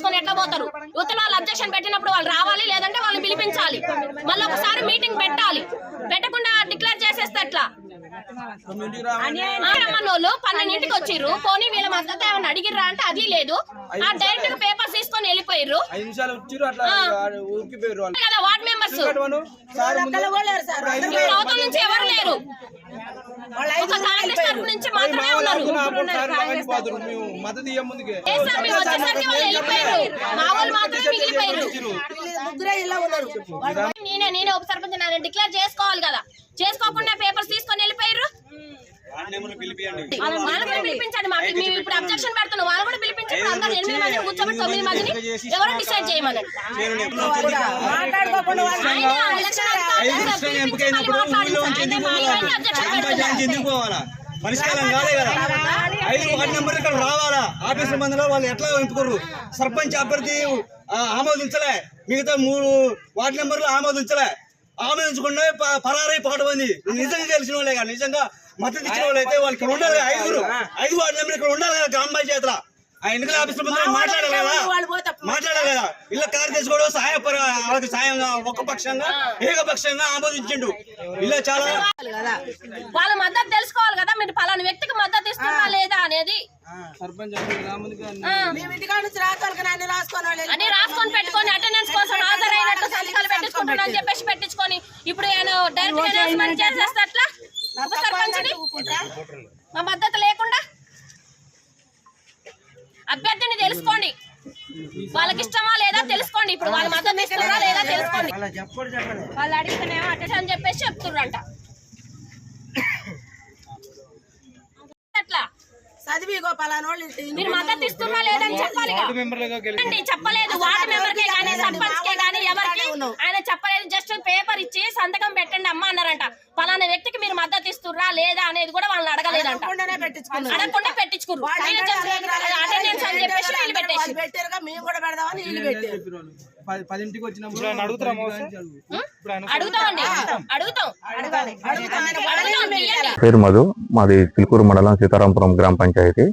తీసుకొని ఎట్లా పోతారు? యువతల వాళ్ళు అబ్జెక్షన్ పెట్టినప్పుడు వాళ్ళు రావాలి, లేదంటే వాళ్ళు పిలిపించాలి. మళ్ళీ ఒకసారి మీటింగ్ పెట్టాలి. పెట్టకుండా డిక్లేర్ చేసేస్తే ఎట్లా? వాళ్ళు 12ంటికి వచ్చిర్రు, పోనీ వీళ్ళ మద్దతు ఏమన్నా అడిగిర్రా అంటే అది లేదు. డైరెక్ట్ గా పేపర్స్ తీసుకొని వెళ్ళిపోయారు కదా వార్డ్ మెంబర్స్. అవతల నుంచి ఎవరు లేరు, ఒక కాంగ్రెస్ తరఫు నుంచి మాత్రమే ఉన్నారు. వచ్చేసరికి వాళ్ళు వెళ్ళిపోయారు, మా వాళ్ళు మాత్రమే మిగిలిపోయారు. నేనే ఉప సర్పంచ్ డిక్లేర్ చేసుకోవాలి కదా, చేసుకోకుండా పేపర్స్ తీసుకొని వెళ్ళిపోయారు. వాళ్ళు కూడా పిలిపించండి, మాకు మేము ఇప్పుడు అబ్జెక్షన్ పెడుతున్నాం. వాళ్ళు కూడా పిలిపించండి, అందరూ 8 మందిని కూర్చోబెట్టి 9 మందిని ఎవరు డిసైడ్ చేయమని. పరిష్కారం కాలే కదా. 5 వార్డు నెంబర్ ఇక్కడ రావాలా? ఆఫీసుల మందిలో వాళ్ళు ఎట్లా ఎంపుకోరు? సర్పంచ్ అభ్యర్థి ఆమోదించలే, మిగతా 3 వార్డు నెంబర్లు ఆమోదించలే. ఆమోదించకుండా పరారైపోవడం ఉంది. నిజంగా తెలిసిన వాళ్ళే కదా, నిజంగా మద్దతు ఇచ్చిన వాళ్ళు అయితే వాళ్ళకి ఉండాలి. 5 వార్డు నెంబర్ ఇక్కడ ఉండాలి కదా గ్రామ పంచాయతీలో. ఆ ఎన్నికల ఆఫీసుల ముందు మాట్లాడాలి కదా. ఇళ్ళ కార్యదర్శి కూడా వాళ్ళకి సాయంగా ఒక్కపక్షంగా ఏకపక్షంగా ఆమోదించిండు. ఇలా చాలా వాళ్ళ మద్దతు తెలుసుకోవాలి కదా, మీరు పలానా వ్యక్తికి మద్దతు ఇస్తున్నా లేదా అనేది. అని రాసుకొని పెట్టుకొని అటెండెన్స్ కోసం హాజరైనట్టు సంతకాలు పెట్టించుకుంటున్నా అని చెప్పేసి పెట్టించుకొని ఇప్పుడు డైరెక్ట్ అనౌన్స్మెంట్ చేసేస్తే అట్లా ఉప సర్పంచ్ని మా మద్దతు లేకుండా. అభ్యర్థిని తెలుసుకోండి, వాళ్ళకి ఇష్టమా లేదా తెలుసుకోండి. ఇప్పుడు వాళ్ళ మద్దతు ఇస్తారా లేదా తెలుసుకోండి. వాళ్ళు అడిగితేనేమో అటెండ్ అని చెప్పేసి చెప్తుర్రంట. అట్లా మీరు మద్దతు ఇస్తున్నా లేదని చెప్పాలి. చెప్పలేదు వార్డు మెంబర్కే కానీ సర్పంచ్ కే కానీ ఎవరికి ఆయన చెప్పలేదు. జస్ట్ పేపర్ ఇచ్చి సంతకం పెట్టండి అమ్మ అన్నారంట. పలానా వ్యక్తికి మీరు మద్దతు ఇస్తుర్రా లేదా అనేది కూడా వాళ్ళని అడగలేదంట. అడగకుండా పెట్టించుకున్నారు. అటెండెన్స్ అని చెప్పేసి వీళ్ళు పెట్టేసి 10ంటికి వచ్చినప్పుడు అడుగుతామండి, అడుగుతాం. పేరు మధు, మాది చిలుకూరు మండలం సీతారాంపురం గ్రామ పంచాయతీ.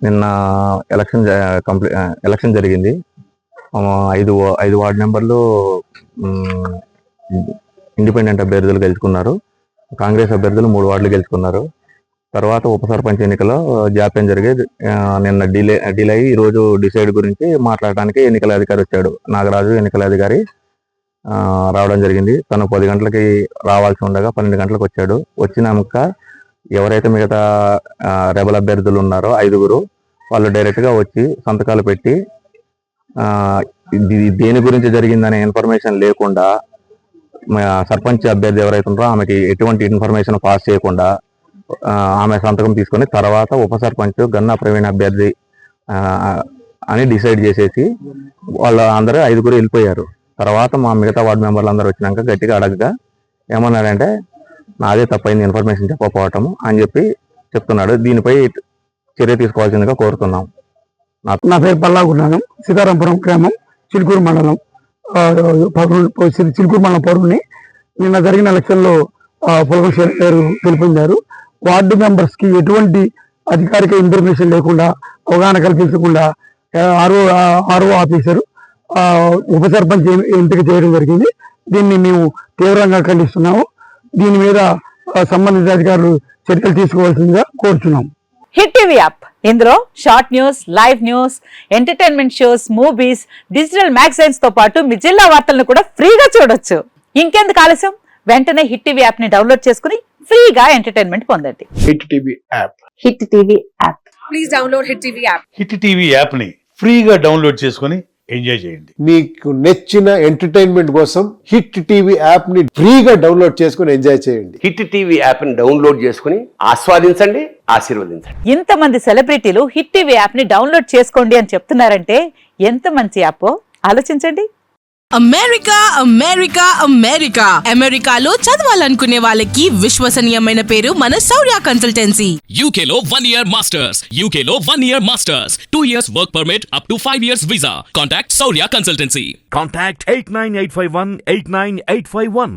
నిన్న ఎలక్షన్ జరిగింది. 5 వార్డు నెంబర్లు ఇండిపెండెంట్ అభ్యర్థులు గెలుచుకున్నారు. కాంగ్రెస్ అభ్యర్థులు 3 వార్డులు గెలుచుకున్నారు. తర్వాత ఉప సర్పంచ్ ఎన్నికలో జాప్యం జరిగి నిన్న డిలే అయ్యి ఈరోజు డిసైడ్ గురించి మాట్లాడడానికి ఎన్నికల అధికారి వచ్చాడు. నాగరాజు ఎన్నికల అధికారి రావడం జరిగింది. తను 10 గంటలకి రావాల్సి ఉండగా 12 గంటలకు వచ్చాడు. వచ్చినాక ఎవరైతే మిగతా రెబల్ అభ్యర్థులు ఉన్నారో 5గురు వాళ్ళు డైరెక్ట్గా వచ్చి సంతకాలు పెట్టి దేని గురించి జరిగిందనే ఇన్ఫర్మేషన్ లేకుండా, సర్పంచ్ అభ్యర్థి ఎవరైతే ఉన్నారో ఆమెకి ఎటువంటి ఇన్ఫర్మేషన్ పాస్ చేయకుండా ఆమె సంతకం తీసుకొని తర్వాత ఉప సర్పంచ్ గన్నా ప్రవీణ్ అభ్యర్థి అని డిసైడ్ చేసేసి వాళ్ళు అందరూ 5గురు వెళ్ళిపోయారు. తర్వాత మా మిగతా వార్డు మెంబర్లు అందరూ వచ్చినాక గట్టిగా అడగగా ఏమన్నాడంటే నాదే తప్పైంది ఇన్ఫర్మేషన్ చెప్పకపోవటం అని చెప్పి చెప్తున్నాడు. దీనిపై చర్య తీసుకోవాల్సిందిగా కోరుతున్నాం. నా పేరు పల్లాగున్నాను, సీతారాంపురం గ్రామం, చిలుకూరు మండలం చిలుకూరు మండలం పౌరుని. నిన్న జరిగిన ఎలక్షన్లో పొలగం గారు గెలుపొందారు. వార్డు మెంబర్స్ కి ఎటువంటి అధికారిక ఇన్ఫర్మేషన్ లేకుండా, అవగాహన కల్పించకుండా ఆర్ఓ ఆఫీసర్ ఉప సర్పంచ్ ఎంపిక చేయడం జరిగింది. దీన్ని మేము తీవ్రంగా ఖండిస్తున్నాము. దీని మీద సంబంధిత అధికారులు చర్యలు తీసుకోవాల్సిందిగా కోరుతున్నాం. హిట్ టీవీ యాప్, ఇందులో short news, live news, entertainment shows, movies, digital magazines తో పాటు మీ జిల్లా వార్తలను కూడా ఫ్రీగా చూడొచ్చు. ఇంకెందుకు ఆలస్యం, వెంటనే హిట్ టీవీ యాప్ ని డౌన్లోడ్ చేసుకుని ఫ్రీగా ఎంటర్టైన్మెంట్ పొందండి. Hit TV app, hit TV app, please download hit TV app. Hit TV app ని ఫ్రీగా డౌన్లోడ్ చేసుకుని ఎంజాయ్ చేయండి. మీకు నచ్చిన ఎంటర్టైన్మెంట్ కోసం హిట్ టీవీ యాప్ ని ఫ్రీగా డౌన్లోడ్ చేసుకుని ఎంజాయ్ చేయండి. హిట్ టీవీ యాప్ ని డౌన్లోడ్ చేసుకుని ఆస్వాదించండి, ఆశీర్వదించండి. ఇంతమంది సెలబ్రిటీలు హిట్ టీవీ యాప్ ని డౌన్లోడ్ చేసుకోండి అని చెప్తున్నారంటే ఎంత మంచి యాప్ ఆలోచించండి. అమెరికా అమెరికా అమెరికా అమెరికాలో చదవాలనుకునే వాళ్ళకి విశ్వసనీయమైన పేరు మన శౌర్య కన్సల్టెన్సీ. UK లో 1 year masters, UK లో 1 year masters, 2 years work permit up to 5 years visa. Contact Shaurya Consultancy. Contact 89851 89851.